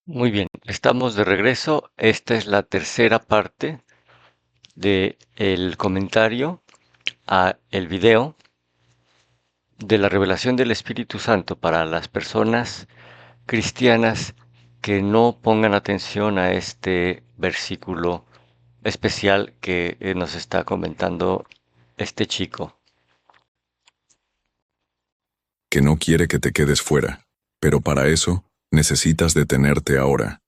Muy bien, estamos de regreso. Esta es la tercera parte del comentario a el video de la revelación del Espíritu Santo para las personas cristianas que no pongan atención a este versículo especial que nos está comentando este chico. Que no quiere que te quedes fuera, pero para eso necesitas detenerte ahora.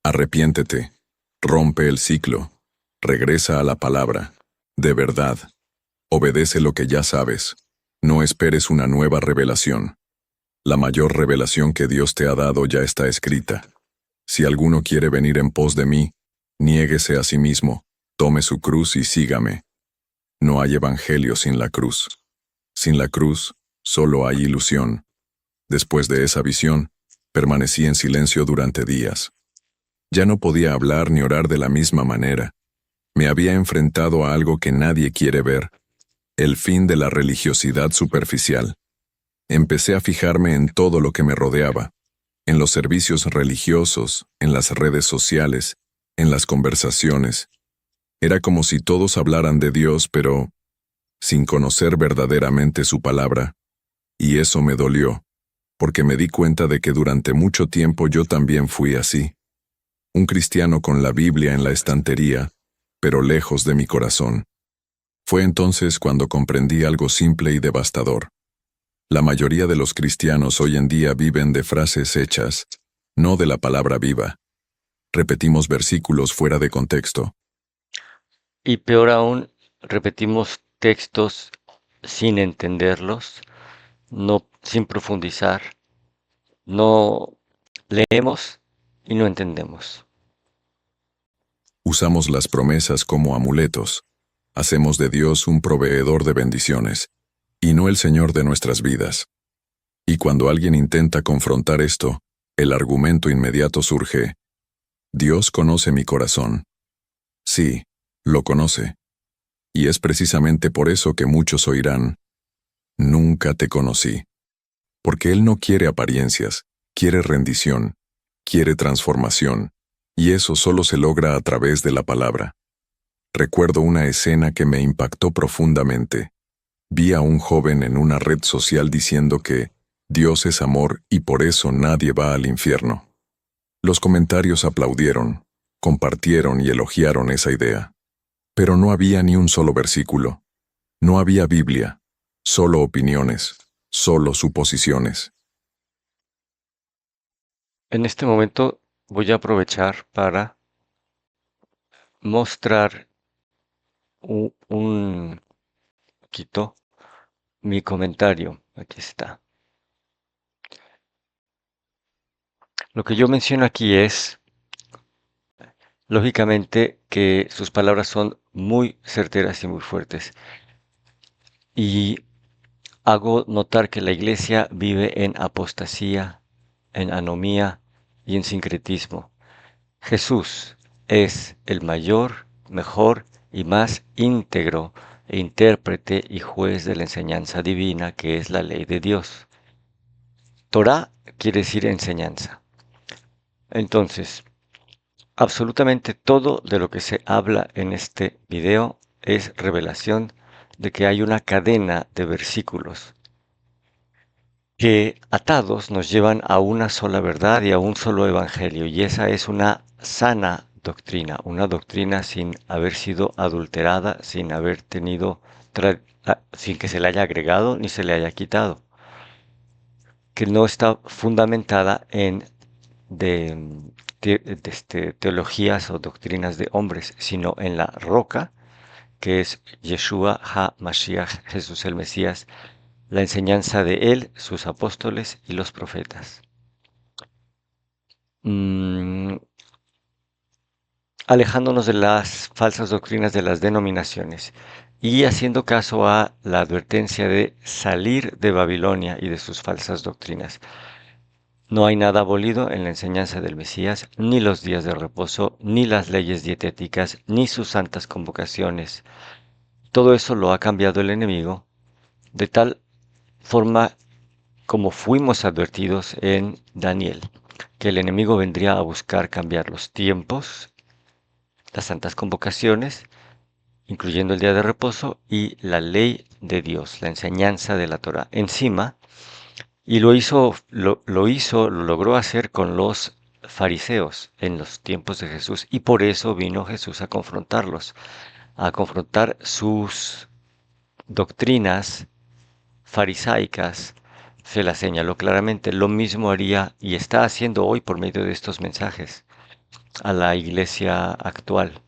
Arrepiéntete, rompe el ciclo, regresa a la palabra. De verdad, obedece lo que ya sabes. No esperes una nueva revelación. La mayor revelación que Dios te ha dado ya está escrita. Si alguno quiere venir en pos de mí, niéguese a sí mismo, tome su cruz y sígame. No hay evangelio sin la cruz. Sin la cruz, solo hay ilusión. Después de esa visión, permanecí en silencio durante días. Ya no podía hablar ni orar de la misma manera. Me había enfrentado a algo que nadie quiere ver, el fin de la religiosidad superficial. Empecé a fijarme en todo lo que me rodeaba, en los servicios religiosos, en las redes sociales, en las conversaciones. Era como si todos hablaran de Dios, pero sin conocer verdaderamente su palabra, y eso me dolió, porque me di cuenta de que durante mucho tiempo yo también fui así, un cristiano con la Biblia en la estantería, pero lejos de mi corazón. Fue entonces cuando comprendí algo simple y devastador. La mayoría de los cristianos hoy en día viven de frases hechas, no de la palabra viva. Repetimos versículos fuera de contexto. Y peor aún, repetimos textos sin entenderlos, no sin profundizar, no leemos y no entendemos. Usamos las promesas como amuletos. Hacemos de Dios un proveedor de bendiciones, y no el Señor de nuestras vidas. Y cuando alguien intenta confrontar esto, el argumento inmediato surge: Dios conoce mi corazón. Sí, lo conoce. Y es precisamente por eso que muchos oirán: nunca te conocí. Porque Él no quiere apariencias, quiere rendición, quiere transformación, y eso solo se logra a través de la palabra. Recuerdo una escena que me impactó profundamente. Vi a un joven en una red social diciendo que Dios es amor y por eso nadie va al infierno. Los comentarios aplaudieron, compartieron y elogiaron esa idea. Pero no había ni un solo versículo. No había Biblia, solo opiniones, solo suposiciones. En este momento voy a aprovechar para mostrar un poquito mi comentario. Aquí está. Lo que yo menciono aquí es, lógicamente, que sus palabras son muy certeras y muy fuertes. Y hago notar que la iglesia vive en apostasía, en anomía y en sincretismo. Jesús es el mayor, mejor y más íntegro intérprete y juez de la enseñanza divina que es la ley de Dios. Torah quiere decir enseñanza. Entonces, absolutamente todo de lo que se habla en este video es revelación de que hay una cadena de versículos que atados nos llevan a una sola verdad y a un solo evangelio, y esa es una sana doctrina, una doctrina sin haber sido adulterada, sin haber tenido, sin que se le haya agregado ni se le haya quitado, que no está fundamentada en teologías o doctrinas de hombres, sino en la roca, que es Yeshua HaMashiach, Jesús el Mesías, la enseñanza de él, sus apóstoles y los profetas. Mm, Alejándonos de las falsas doctrinas de las denominaciones y haciendo caso a la advertencia de salir de Babilonia y de sus falsas doctrinas. No hay nada abolido en la enseñanza del Mesías, ni los días de reposo, ni las leyes dietéticas, ni sus santas convocaciones. Todo eso lo ha cambiado el enemigo de tal forma como fuimos advertidos en Daniel, que el enemigo vendría a buscar cambiar los tiempos, las santas convocaciones, incluyendo el día de reposo y la ley de Dios, la enseñanza de la Torah. Encima, y lo logró hacer con los fariseos en los tiempos de Jesús, y por eso vino Jesús a confrontar sus doctrinas farisaicas. Se las señaló claramente. Lo mismo haría y está haciendo hoy por medio de estos mensajes a la iglesia actual.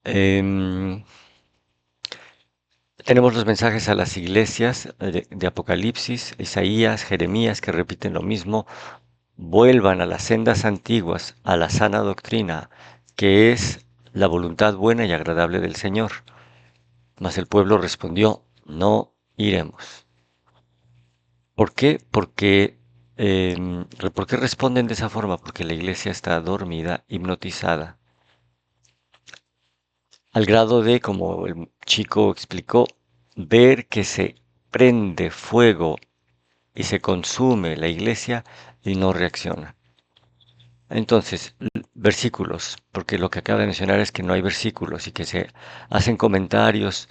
Em, Tenemos los mensajes a las iglesias de Apocalipsis, Isaías, Jeremías, que repiten lo mismo. Vuelvan a las sendas antiguas, a la sana doctrina, que es la voluntad buena y agradable del Señor. Mas el pueblo respondió, no iremos. ¿Por qué? ¿Por qué responden de esa forma? Porque la iglesia está dormida, hipnotizada, al grado de, como el chico explicó, ver que se prende fuego y se consume la iglesia y no reacciona. Entonces, versículos, porque lo que acaba de mencionar es que no hay versículos y que hacen comentarios,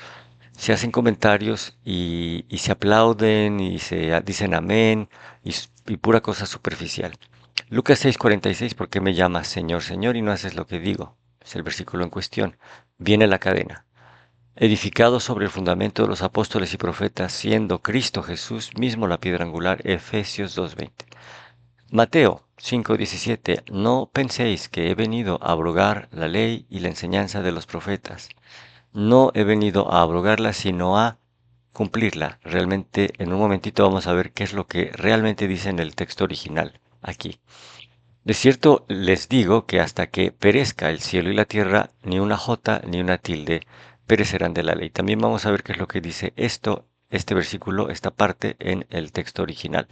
se hacen comentarios y se aplauden y dicen amén y pura cosa superficial. Lucas 6:46, ¿por qué me llamas Señor, Señor y no haces lo que digo? Es el versículo en cuestión. Viene la cadena. Edificado sobre el fundamento de los apóstoles y profetas, siendo Cristo Jesús mismo la piedra angular, Efesios 2:20. Mateo 5:17. No penséis que he venido a abrogar la ley y la enseñanza de los profetas. No he venido a abrogarla, sino a cumplirla. Realmente, en un momentito vamos a ver qué es lo que realmente dice en el texto original aquí. De cierto les digo que hasta que perezca el cielo y la tierra, ni una jota ni una tilde perecerán de la ley. También vamos a ver qué es lo que dice este versículo, esta parte en el texto original.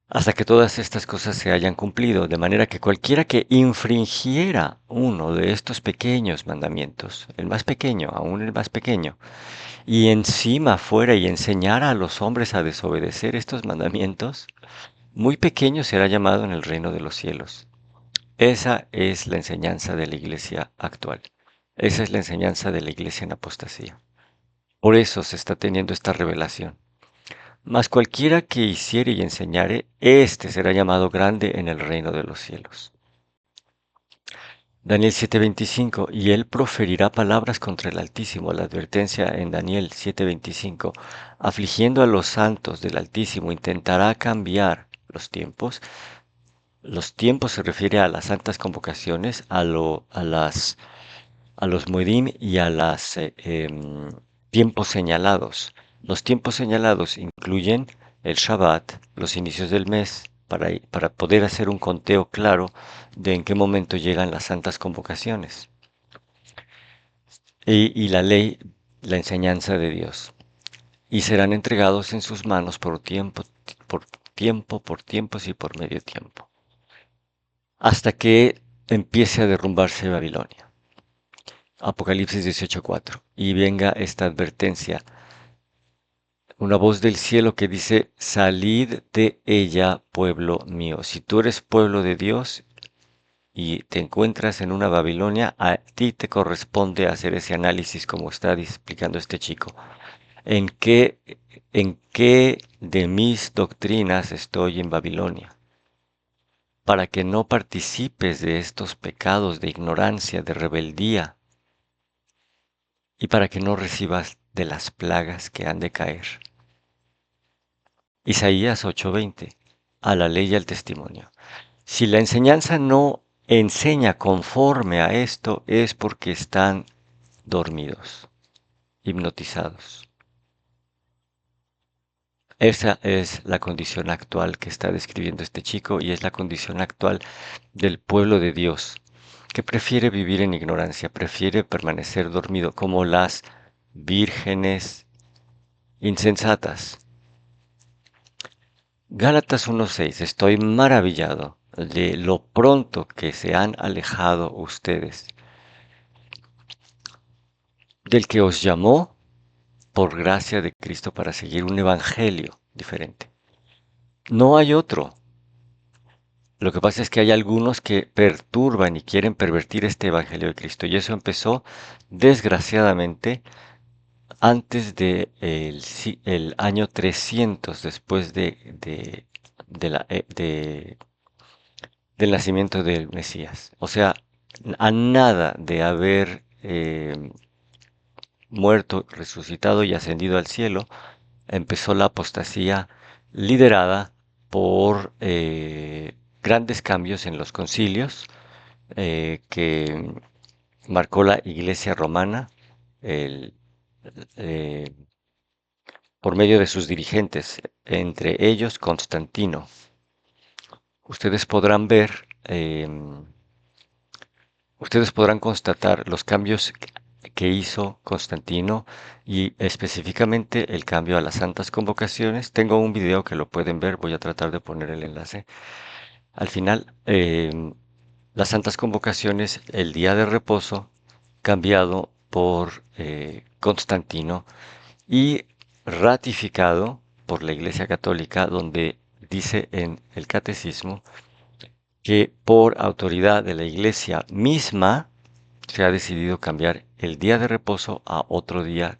Hasta que todas estas cosas se hayan cumplido, de manera que cualquiera que infringiera uno de estos pequeños mandamientos, el más pequeño, aún el más pequeño, y encima fuera y enseñara a los hombres a desobedecer estos mandamientos, muy pequeño será llamado en el reino de los cielos. Esa es la enseñanza de la iglesia actual. Esa es la enseñanza de la iglesia en apostasía. Por eso se está teniendo esta revelación. Mas cualquiera que hiciere y enseñare, éste será llamado grande en el reino de los cielos. Daniel 7:25, y él proferirá palabras contra el Altísimo, la advertencia en Daniel 7:25, afligiendo a los santos del Altísimo, intentará cambiar los tiempos. Los tiempos se refiere a las santas convocaciones, a los Moedim y a los tiempos señalados. Los tiempos señalados incluyen el Shabbat, los inicios del mes, para poder hacer un conteo claro de en qué momento llegan las santas convocaciones. Y la ley, la enseñanza de Dios. Y serán entregados en sus manos por tiempos y por medio tiempo. Hasta que empiece a derrumbarse Babilonia. Apocalipsis 18:4. Y venga esta advertencia, una voz del cielo que dice, salid de ella, pueblo mío. Si tú eres pueblo de Dios y te encuentras en una Babilonia, a ti te corresponde hacer ese análisis como está explicando este chico. ¿En qué, en qué de mis doctrinas estoy en Babilonia? Para que no participes de estos pecados de ignorancia, de rebeldía, y para que no recibas de las plagas que han de caer. Isaías 8:20, a la ley y al testimonio. Si la enseñanza no enseña conforme a esto, es porque están dormidos, hipnotizados. Esa es la condición actual que está describiendo este chico y es la condición actual del pueblo de Dios, que prefiere vivir en ignorancia, prefiere permanecer dormido, como las vírgenes insensatas. Gálatas 1:6. Estoy maravillado de lo pronto que se han alejado ustedes del que os llamó por gracia de Cristo para seguir un evangelio diferente. No hay otro, Lo que pasa es que hay algunos que perturban y quieren pervertir este Evangelio de Cristo. Y eso empezó, desgraciadamente, antes de el año 300 después de del nacimiento del Mesías. O sea, a nada de haber muerto, resucitado y ascendido al cielo, empezó la apostasía liderada por grandes cambios en los concilios que marcó la Iglesia romana el, eh, por medio de sus dirigentes, entre ellos Constantino. Ustedes podrán ver, ustedes podrán constatar los cambios que hizo Constantino y específicamente el cambio a las santas convocaciones. Tengo un video que lo pueden ver, voy a tratar de poner el enlace. Al final, las santas convocaciones, el día de reposo, cambiado por Constantino y ratificado por la Iglesia Católica, donde dice en el catecismo que por autoridad de la Iglesia misma se ha decidido cambiar el día de reposo a otro día.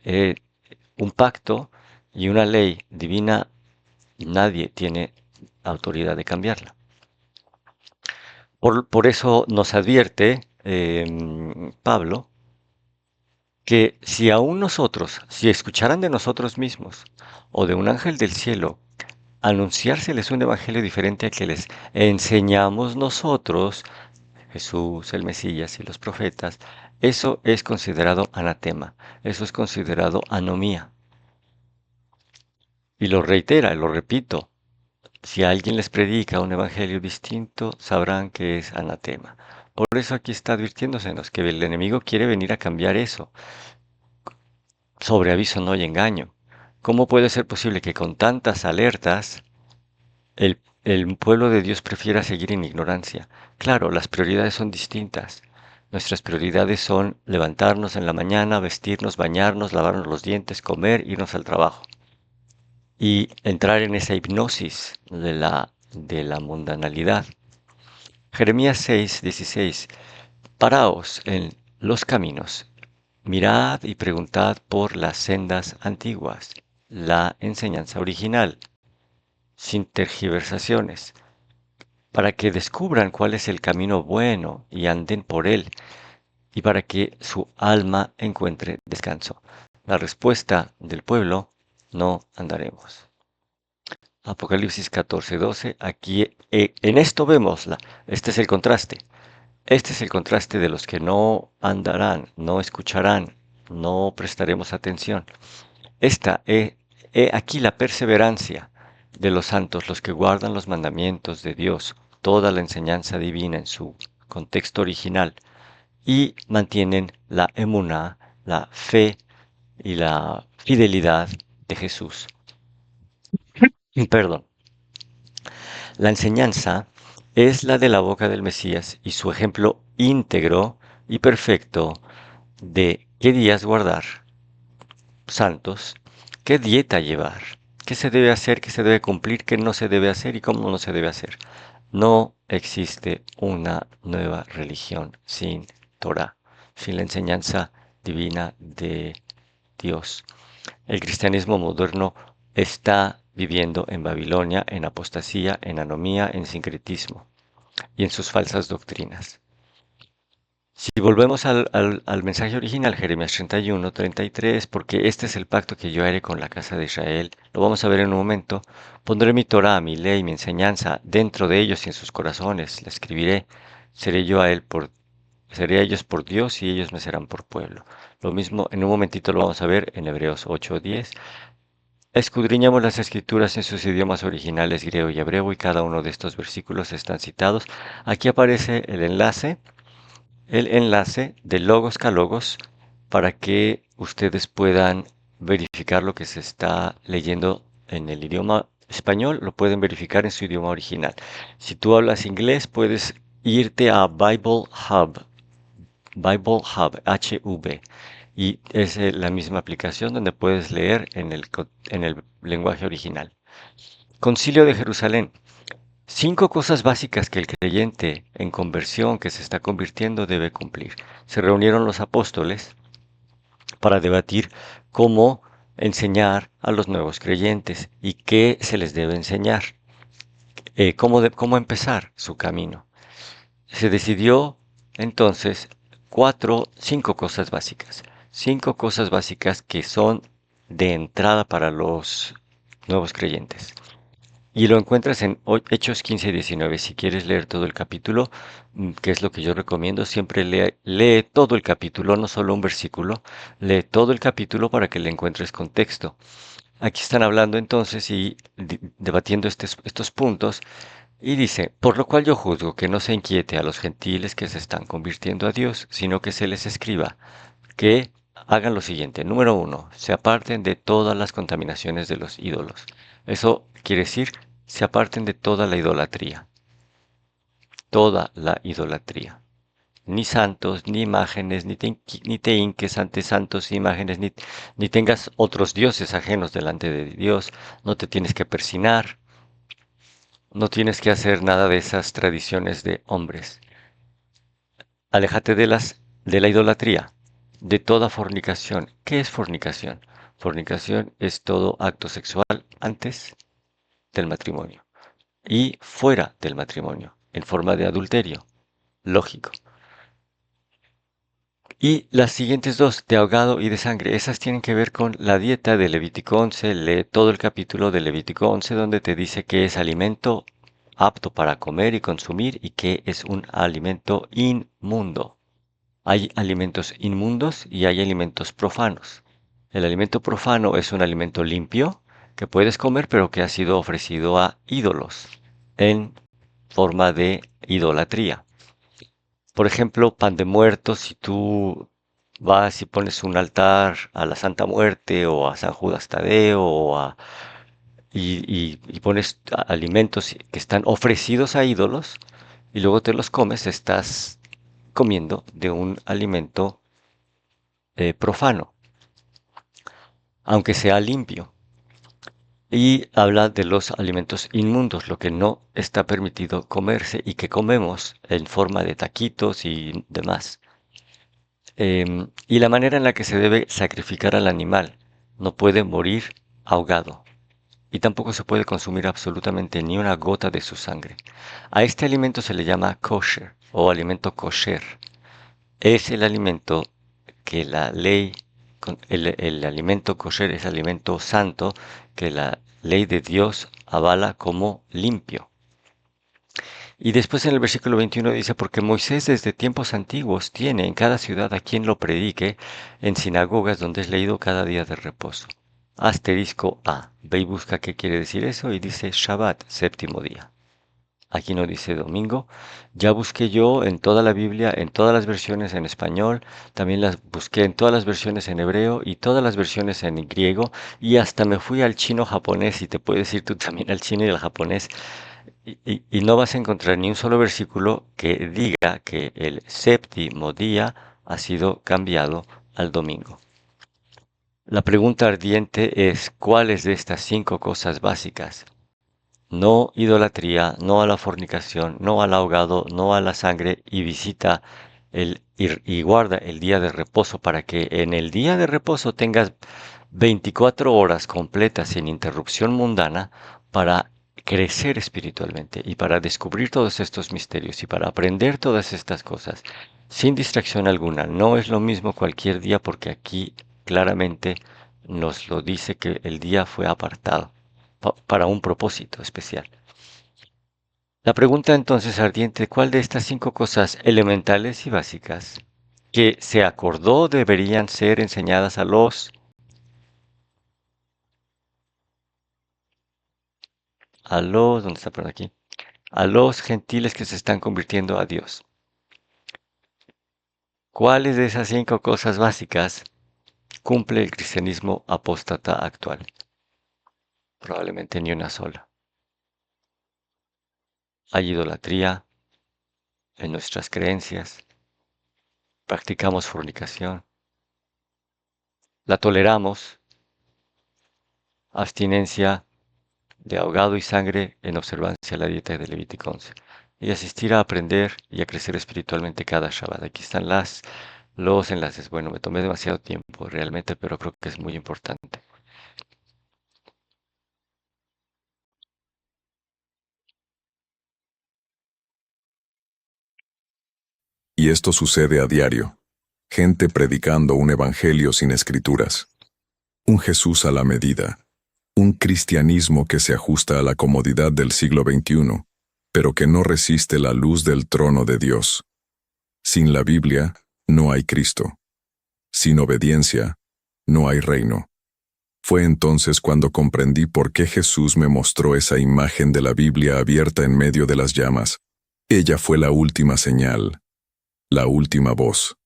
Eh, un pacto y una ley divina, nadie tiene autoridad de cambiarla. Por eso nos advierte Pablo que si aún nosotros, si escucharan de nosotros mismos o de un ángel del cielo, anunciárseles un evangelio diferente al que les enseñamos nosotros, Jesús, el Mesías y los profetas, eso es considerado anatema, eso es considerado anomía. Y lo reitera, lo repito, si alguien les predica un evangelio distinto, sabrán que es anatema. Por eso aquí está advirtiéndosenos que el enemigo quiere venir a cambiar eso. Sobre aviso no hay engaño. ¿Cómo puede ser posible que con tantas alertas el pueblo de Dios prefiera seguir en ignorancia? Claro, las prioridades son distintas. Nuestras prioridades son levantarnos en la mañana, vestirnos, bañarnos, lavarnos los dientes, comer, irnos al trabajo. Y entrar en esa hipnosis de la mundanalidad. Jeremías 6:16. Paraos en los caminos, mirad y preguntad por las sendas antiguas, la enseñanza original, sin tergiversaciones, para que descubran cuál es el camino bueno y anden por él, y para que su alma encuentre descanso. La respuesta del pueblo: no andaremos. Apocalipsis 14:12, aquí en esto vemos, este es el contraste. Este es el contraste de los que no andarán, no escucharán, no prestaremos atención. Esta aquí la perseverancia de los santos, los que guardan los mandamientos de Dios, toda la enseñanza divina en su contexto original y mantienen la emuná, la fe y la fidelidad de Jesús. Perdón. La enseñanza es la de la boca del Mesías y su ejemplo íntegro y perfecto de qué días guardar, santos, qué dieta llevar, qué se debe hacer, qué se debe cumplir, qué no se debe hacer y cómo no se debe hacer. No existe una nueva religión sin Torah, sin la enseñanza divina de Dios. El cristianismo moderno está viviendo en Babilonia, en apostasía, en anomía, en sincretismo y en sus falsas doctrinas. Si volvemos al mensaje original, Jeremías 31:33, porque este es el pacto que yo haré con la casa de Israel, lo vamos a ver en un momento, pondré mi Torah, mi ley, mi enseñanza dentro de ellos y en sus corazones, la escribiré, seré a ellos por Dios y ellos me serán por pueblo. Lo mismo, en un momentito lo vamos a ver en Hebreos 8:10. Escudriñamos las escrituras en sus idiomas originales griego y hebreo y cada uno de estos versículos están citados. Aquí aparece el enlace de Logos Calogos para que ustedes puedan verificar lo que se está leyendo en el idioma español, lo pueden verificar en su idioma original. Si tú hablas inglés, puedes irte a Bible Hub, HV, y es la misma aplicación donde puedes leer en el lenguaje original. Concilio de Jerusalén. 5 cosas básicas que el creyente en conversión que se está convirtiendo debe cumplir. Se reunieron los apóstoles para debatir cómo enseñar a los nuevos creyentes y qué se les debe enseñar, cómo empezar su camino. Se decidió entonces 5 cosas básicas que son de entrada para los nuevos creyentes. Y lo encuentras en Hechos 15 y 19. Si quieres leer todo el capítulo, que es lo que yo recomiendo, siempre lee todo el capítulo, no solo un versículo, lee todo el capítulo para que le encuentres contexto. Aquí están hablando entonces y debatiendo estos puntos y dice, por lo cual yo juzgo que no se inquiete a los gentiles que se están convirtiendo a Dios, sino que se les escriba que hagan lo siguiente. Número uno, se aparten de todas las contaminaciones de los ídolos. Eso quiere decir, se aparten de toda la idolatría. Ni santos, ni imágenes, ni te hinques ante santos e imágenes, ni tengas otros dioses ajenos delante de Dios. No te tienes que persinar, no tienes que hacer nada de esas tradiciones de hombres. Aléjate de la idolatría, de toda fornicación. ¿Qué es fornicación? Fornicación es todo acto sexual antes del matrimonio y fuera del matrimonio, en forma de adulterio, lógico. Y las siguientes dos, de ahogado y de sangre, esas tienen que ver con la dieta de Levítico 11. Lee todo el capítulo de Levítico 11 donde te dice que es alimento apto para comer y consumir y que es un alimento inmundo. Hay alimentos inmundos y hay alimentos profanos. El alimento profano es un alimento limpio que puedes comer pero que ha sido ofrecido a ídolos en forma de idolatría. Por ejemplo, pan de muertos, si tú vas y pones un altar a la Santa Muerte o a San Judas Tadeo y pones alimentos que están ofrecidos a ídolos y luego te los comes, estás comiendo de un alimento profano, aunque sea limpio. Y habla de los alimentos inmundos, lo que no está permitido comerse y que comemos en forma de taquitos y demás. Y la manera en la que se debe sacrificar al animal. No puede morir ahogado y tampoco se puede consumir absolutamente ni una gota de su sangre. A este alimento se le llama kosher o alimento kosher. Es el alimento que la ley, el alimento kosher es alimento santo que la ley de Dios avala como limpio. Y después en el versículo 21 dice, porque Moisés desde tiempos antiguos tiene en cada ciudad a quien lo predique en sinagogas donde es leído cada día de reposo. Asterisco A. Ve y busca qué quiere decir eso y dice Shabbat, séptimo día. Aquí no dice domingo. Ya busqué yo en toda la Biblia, en todas las versiones en español, también las busqué en todas las versiones en hebreo y todas las versiones en griego y hasta me fui al chino japonés y te puedes ir tú también al chino y al japonés y no vas a encontrar ni un solo versículo que diga que el séptimo día ha sido cambiado al domingo. La pregunta ardiente es, ¿cuáles de estas 5 cosas básicas? No idolatría, no a la fornicación, no al ahogado, no a la sangre y visita y guarda el día de reposo para que en el día de reposo tengas 24 horas completas sin interrupción mundana para crecer espiritualmente y para descubrir todos estos misterios y para aprender todas estas cosas sin distracción alguna. No es lo mismo cualquier día porque aquí claramente nos lo dice que el día fue apartado para un propósito especial. La pregunta entonces ardiente, ¿cuál de estas 5 cosas elementales y básicas que se acordó deberían ser enseñadas ¿dónde está por aquí? A los gentiles que se están convirtiendo a Dios? ¿Cuáles de esas 5 cosas básicas cumple el cristianismo apóstata actual? Probablemente ni una sola. Hay idolatría en nuestras creencias, practicamos fornicación, la toleramos, abstinencia de ahogado y sangre en observancia a la dieta de Levítico 11. Y asistir a aprender y a crecer espiritualmente cada Shabbat. Aquí están los enlaces. Bueno, me tomé demasiado tiempo realmente, pero creo que es muy importante. Y esto sucede a diario. Gente predicando un evangelio sin escrituras. Un Jesús a la medida. Un cristianismo que se ajusta a la comodidad del siglo XXI, pero que no resiste la luz del trono de Dios. Sin la Biblia, no hay Cristo. Sin obediencia, no hay reino. Fue entonces cuando comprendí por qué Jesús me mostró esa imagen de la Biblia abierta en medio de las llamas. Ella fue la última señal, la última voz.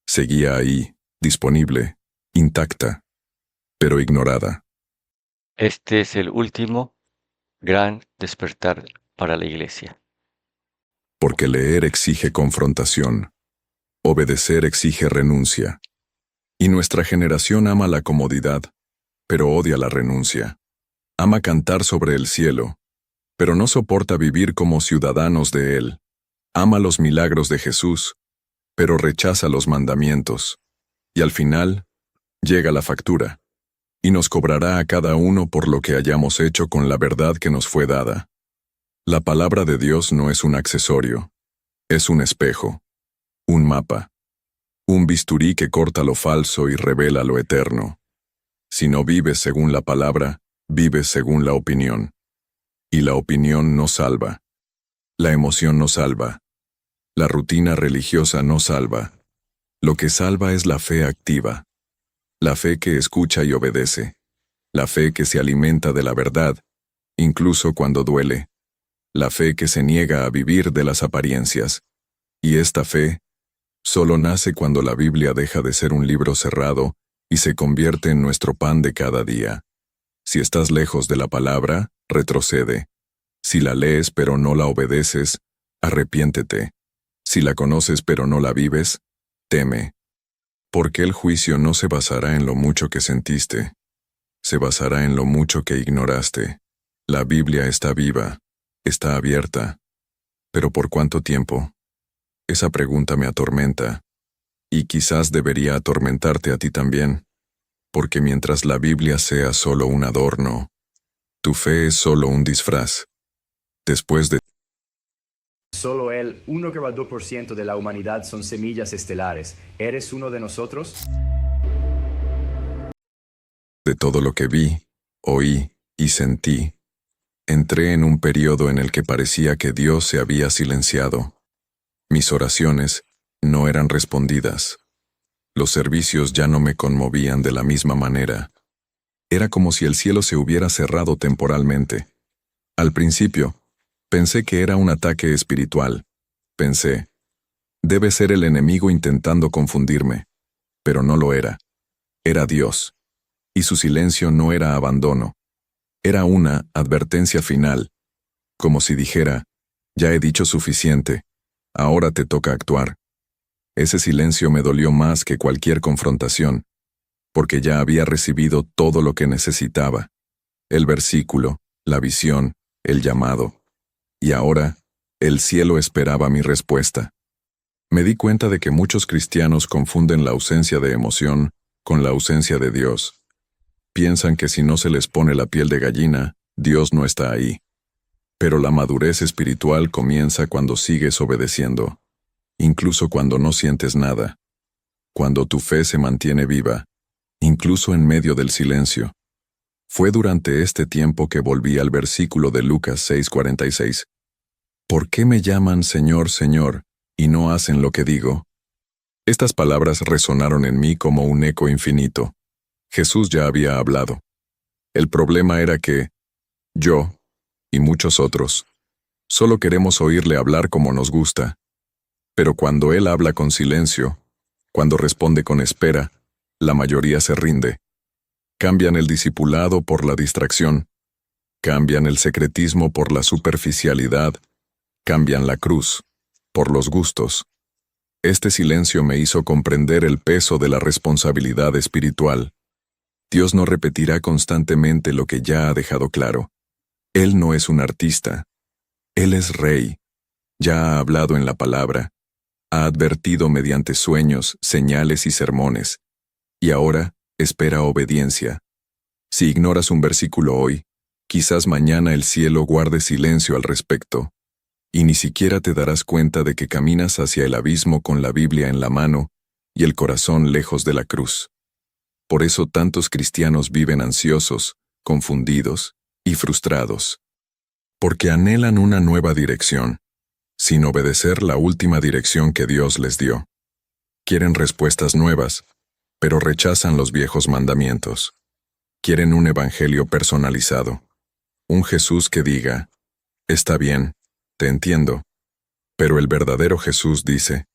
Seguía ahí, disponible, intacta, pero ignorada. Este es el último gran despertar para la iglesia. Porque leer exige confrontación. Obedecer exige renuncia. Y nuestra generación ama la comodidad, pero odia la renuncia. Ama cantar sobre el cielo, pero no soporta vivir como ciudadanos de él. Ama los milagros de Jesús, pero rechaza los mandamientos. Y al final, llega la factura, y nos cobrará a cada uno por lo que hayamos hecho con la verdad que nos fue dada. La palabra de Dios no es un accesorio, es un espejo, un mapa, un bisturí que corta lo falso y revela lo eterno. Si no vives según la palabra, vives según la opinión. Y la opinión no salva. La emoción no salva. La rutina religiosa no salva. Lo que salva es la fe activa. La fe que escucha y obedece. La fe que se alimenta de la verdad, incluso cuando duele. La fe que se niega a vivir de las apariencias. Y esta fe solo nace cuando la Biblia deja de ser un libro cerrado y se convierte en nuestro pan de cada día. Si estás lejos de la palabra, retrocede. Si la lees pero no la obedeces, arrepiéntete. Si la conoces pero no la vives, teme. Porque el juicio no se basará en lo mucho que sentiste. Se basará en lo mucho que ignoraste. La Biblia está viva, está abierta. ¿Pero por cuánto tiempo? Esa pregunta me atormenta. Y quizás debería atormentarte a ti también. Porque mientras la Biblia sea solo un adorno, tu fe es solo un disfraz. Después de Solo el 1,2% de la humanidad son semillas estelares. ¿Eres uno de nosotros? todo lo que vi, oí y sentí, entré en un periodo en el que parecía que Dios se había silenciado. Mis oraciones no eran respondidas. Los servicios ya no me conmovían de la misma manera. Era como si el cielo se hubiera cerrado temporalmente. Al principio, pensé que era un ataque espiritual. Pensé, debe ser el enemigo intentando confundirme. Pero no lo era. Era Dios. Y su silencio no era abandono. Era una advertencia final. Como si dijera, ya he dicho suficiente. Ahora te toca actuar. Ese silencio me dolió más que cualquier confrontación, porque ya había recibido todo lo que necesitaba. El versículo, la visión, el llamado. Y ahora, el cielo esperaba mi respuesta. Me di cuenta de que muchos cristianos confunden la ausencia de emoción con la ausencia de Dios. Piensan que si no se les pone la piel de gallina, Dios no está ahí. Pero la madurez espiritual comienza cuando sigues obedeciendo, incluso cuando no sientes nada, cuando tu fe se mantiene viva, incluso en medio del silencio. Fue durante este tiempo que volví al versículo de Lucas 6:46. ¿Por qué me llaman Señor, Señor, y no hacen lo que digo? Estas palabras resonaron en mí como un eco infinito. Jesús ya había hablado. El problema era que yo, y muchos otros, solo queremos oírle hablar como nos gusta. Pero cuando Él habla con silencio, cuando responde con espera, la mayoría se rinde. Cambian el discipulado por la distracción. Cambian el secretismo por la superficialidad. Cambian la cruz por los gustos. Este silencio me hizo comprender el peso de la responsabilidad espiritual. Dios no repetirá constantemente lo que ya ha dejado claro. Él no es un artista. Él es rey. Ya ha hablado en la palabra. Ha advertido mediante sueños, señales y sermones. Y ahora espera obediencia. Si ignoras un versículo hoy, quizás mañana el cielo guarde silencio al respecto, y ni siquiera te darás cuenta de que caminas hacia el abismo con la Biblia en la mano y el corazón lejos de la cruz. Por eso tantos cristianos viven ansiosos, confundidos y frustrados, porque anhelan una nueva dirección, sin obedecer la última dirección que Dios les dio. Quieren respuestas nuevas, pero rechazan los viejos mandamientos. Quieren un evangelio personalizado, un Jesús que diga, está bien, te entiendo, pero el verdadero Jesús dice,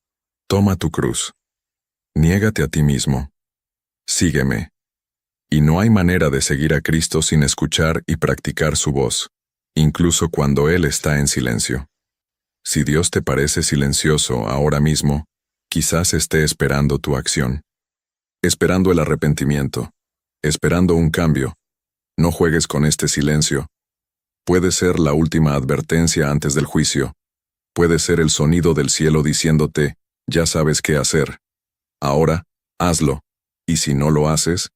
toma tu cruz, niégate a ti mismo, sígueme. Y no hay manera de seguir a Cristo sin escuchar y practicar su voz, incluso cuando Él está en silencio. Si Dios te parece silencioso ahora mismo, quizás esté esperando tu acción, esperando el arrepentimiento, esperando un cambio. No juegues con este silencio. Puede ser la última advertencia antes del juicio. Puede ser el sonido del cielo diciéndote, ya sabes qué hacer. Ahora, hazlo. Y si no lo haces,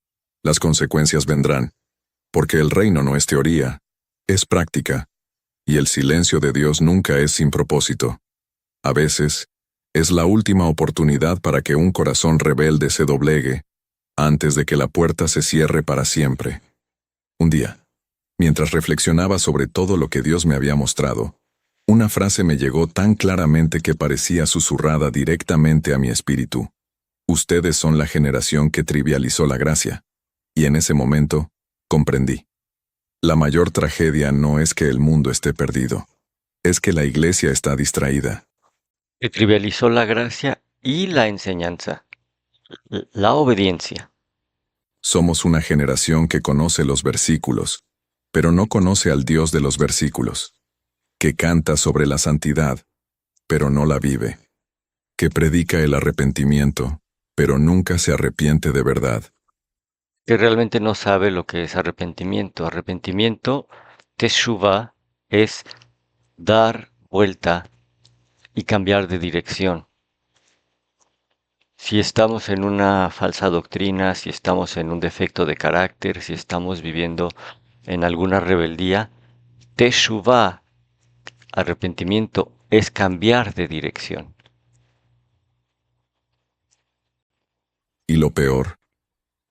las consecuencias vendrán. Porque el reino no es teoría, es práctica. Y el silencio de Dios nunca es sin propósito. A veces, es la última oportunidad para que un corazón rebelde se doblegue, antes de que la puerta se cierre para siempre. Un día, mientras reflexionaba sobre todo lo que Dios me había mostrado, una frase me llegó tan claramente que parecía susurrada directamente a mi espíritu. Ustedes son la generación que trivializó la gracia. Y en ese momento, comprendí. La mayor tragedia no es que el mundo esté perdido, es que la iglesia está distraída. Que trivializó la gracia y la enseñanza, la obediencia. Somos una generación que conoce los versículos, pero no conoce al Dios de los versículos, que canta sobre la santidad, pero no la vive, que predica el arrepentimiento, pero nunca se arrepiente de verdad. Que realmente no sabe lo que es arrepentimiento. Arrepentimiento, teshuvah, es dar vuelta y cambiar de dirección. Si estamos en una falsa doctrina, si estamos en un defecto de carácter, si estamos viviendo en alguna rebeldía, teshuvah, arrepentimiento, es cambiar de dirección. Y lo peor,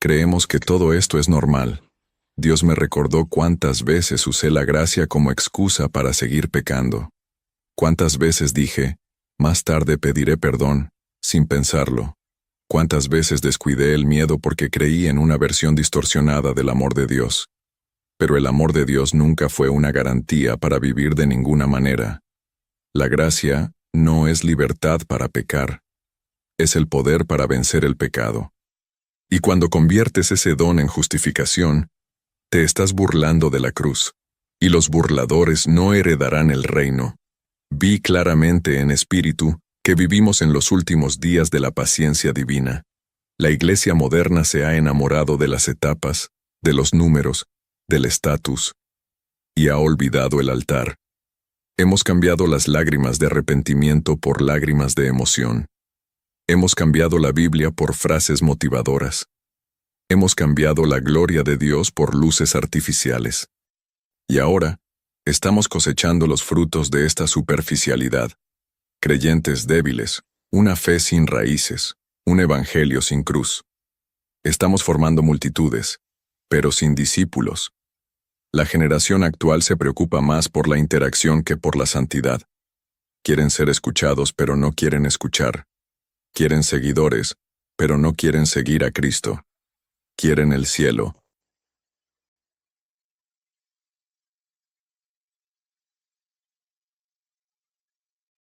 creemos que todo esto es normal. Dios me recordó cuántas veces usé la gracia como excusa para seguir pecando. Cuántas veces dije, más tarde pediré perdón, sin pensarlo. Cuántas veces descuidé el miedo porque creí en una versión distorsionada del amor de Dios. Pero el amor de Dios nunca fue una garantía para vivir de ninguna manera. La gracia no es libertad para pecar. Es el poder para vencer el pecado. Y cuando conviertes ese don en justificación, te estás burlando de la cruz, y los burladores no heredarán el reino. Vi claramente en espíritu que vivimos en los últimos días de la paciencia divina. La iglesia moderna se ha enamorado de las etapas, de los números, del estatus, y ha olvidado el altar. Hemos cambiado las lágrimas de arrepentimiento por lágrimas de emoción. Hemos cambiado la Biblia por frases motivadoras. Hemos cambiado la gloria de Dios por luces artificiales. Y ahora, estamos cosechando los frutos de esta superficialidad. Creyentes débiles, una fe sin raíces, un evangelio sin cruz. Estamos formando multitudes, pero sin discípulos. La generación actual se preocupa más por la interacción que por la santidad. Quieren ser escuchados, pero no quieren escuchar. Quieren seguidores, pero no quieren seguir a Cristo. Quieren el cielo,